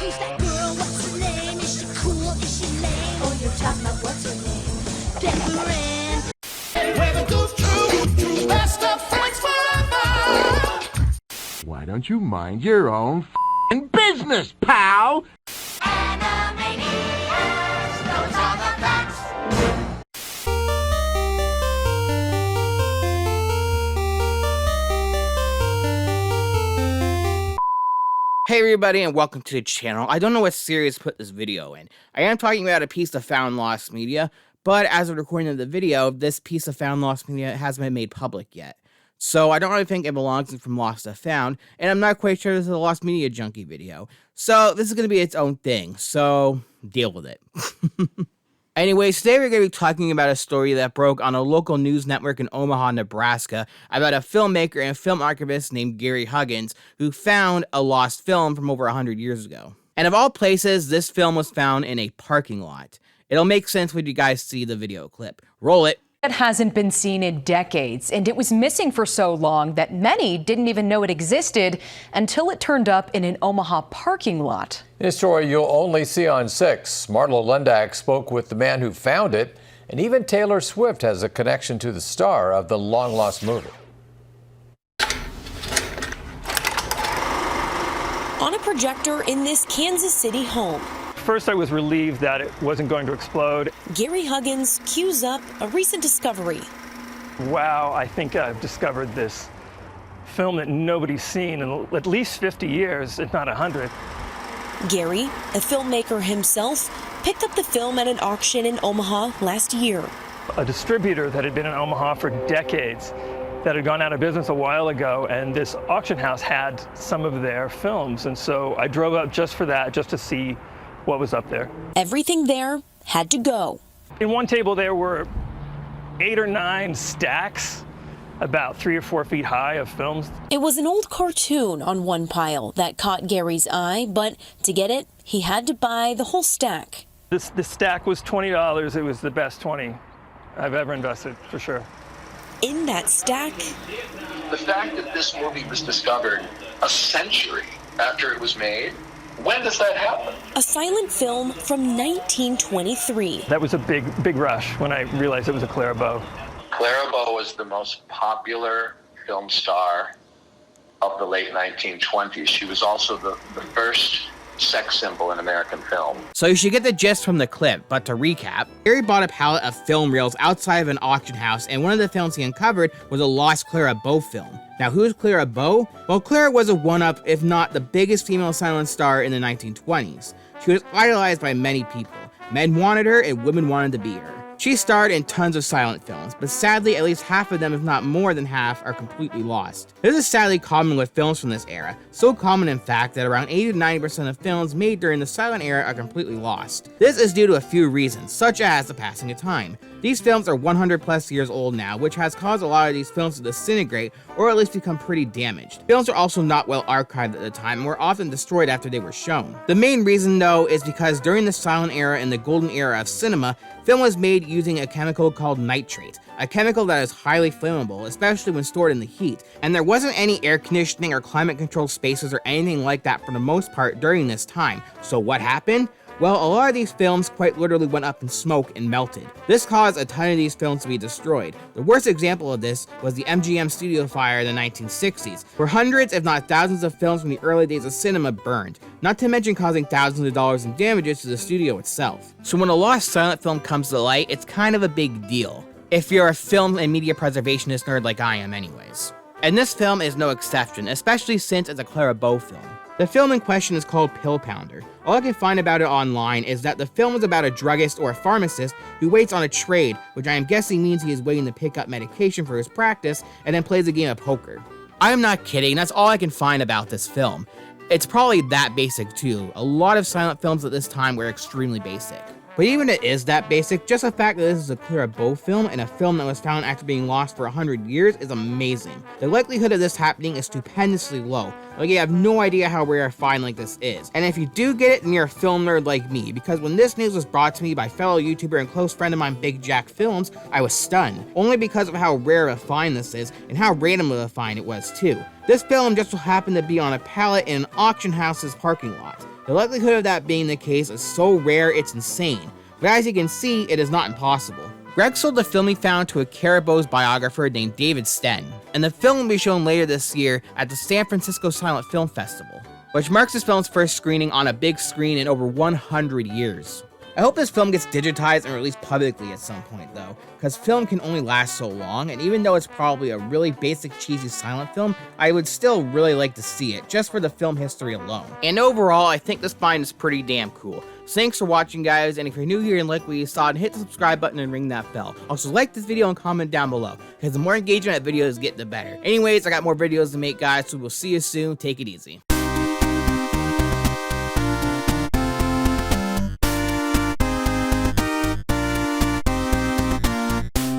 Who's that girl? What's her name? Is she cool? Is she lame? Oh, you're talking about what's her name? Pepper. Where the goof troop, best of friends forever. Why don't you mind your own f***ing business, pal? Hey everybody and welcome to the channel. I don't know what series to put this video in. I am talking about a piece of found lost media, but as of recording of the video, this piece of found lost media hasn't been made public yet. So I don't really think it belongs in From Lost to Found, and I'm not quite sure this is a Lost Media Junkie video. So this is going to be its own thing, so deal with it. Anyways, today we're going to be talking about a story that broke on a local news network in Omaha, Nebraska, about a filmmaker and film archivist named Gary Huggins, who found a lost film from over 100 years ago. And of all places, this film was found in a parking lot. It'll make sense when you guys see the video clip. Roll it. It hasn't been seen in decades, and it was missing for so long that many didn't even know it existed until it turned up in an Omaha parking lot. In a story you'll only see on 6, Marla Lundak spoke with the man who found it, and even Taylor Swift has a connection to the star of the long-lost movie. On a projector in this Kansas City home. First, I was relieved that it wasn't going to explode. Gary Huggins cues up a recent discovery. Wow, I think I've discovered this film that nobody's seen in at least 50 years, if not 100. Gary, a filmmaker himself, picked up the film at an auction in Omaha last year. A distributor that had been in Omaha for decades, that had gone out of business a while ago, and this auction house had some of their films. And so I drove up just for that, just to see what was up there. Everything there had to go. In one table there were 8 or 9 stacks, about 3 or 4 feet high, of films. It was an old cartoon on one pile that caught Gary's eye, but to get it, he had to buy the whole stack. This stack was $20. It was the best 20 I've ever invested, for sure. In that stack, the fact that this movie was discovered a century after it was made, when does that happen? A silent film from 1923. That was a big rush when I realized it was a Clara Bow. Clara Bow was the most popular film star of the late 1920s. She was also the first sex symbol in American film. So you should get the gist from the clip, but to recap, Gary bought a pallet of film reels outside of an auction house, and one of the films he uncovered was a lost Clara Bow film. Now, who is Clara Bow? Well, Clara was a one-up, if not the biggest female silent star in the 1920s. She was idolized by many people. Men wanted her, and women wanted to be her. She starred in tons of silent films, but sadly at least half of them, if not more than half, are completely lost. This is sadly common with films from this era, so common in fact that around 80 to 90% of films made during the silent era are completely lost. This is due to a few reasons, such as the passing of time. These films are 100 plus years old now, which has caused a lot of these films to disintegrate or at least become pretty damaged. Films are also not well archived at the time and were often destroyed after they were shown. The main reason though is because during the silent era and the golden era of cinema, film was made using a chemical called nitrate, a chemical that is highly flammable, especially when stored in the heat, and there wasn't any air conditioning or climate controlled spaces or anything like that for the most part during this time. So what happened? Well, a lot of these films quite literally went up in smoke and melted. This caused a ton of these films to be destroyed. The worst example of this was the MGM studio fire in the 1960s, where hundreds if not thousands of films from the early days of cinema burned, not to mention causing thousands of dollars in damages to the studio itself. So when a lost silent film comes to light, it's kind of a big deal, if you're a film and media preservationist nerd like I am anyways. And this film is no exception, especially since it's a Clara Bow film. The film in question is called Pill Pounder. All I can find about it online is that the film is about a druggist or a pharmacist who waits on a trade, which I am guessing means he is waiting to pick up medication for his practice, and then plays a game of poker. I am not kidding, that's all I can find about this film. It's probably that basic too. A lot of silent films at this time were extremely basic. But even if it is that basic, just the fact that this is a Clara Bow film and a film that was found after being lost for 100 years is amazing. The likelihood of this happening is stupendously low. Like, you have no idea how rare a find like this is. And if you do get it, then you're a film nerd like me, because when this news was brought to me by fellow YouTuber and close friend of mine, Big Jack Films, I was stunned. Only because of how rare of a find this is, and how random of a find it was too. This film just so happened to be on a pallet in an auction house's parking lot. The likelihood of that being the case is so rare it's insane, but as you can see, it is not impossible. Greg sold the film he found to a Carabo's biographer named David Sten, and the film will be shown later this year at the San Francisco Silent Film Festival, which marks this film's first screening on a big screen in over 100 years. I hope this film gets digitized and released publicly at some point though, because film can only last so long, and even though it's probably a really basic cheesy silent film, I would still really like to see it, just for the film history alone. And overall, I think this find is pretty damn cool. So thanks for watching guys, and if you're new here and like what you saw, hit the subscribe button and ring that bell. Also like this video and comment down below, because the more engagement that videos get, the better. Anyways, I got more videos to make guys, so we'll see you soon, take it easy.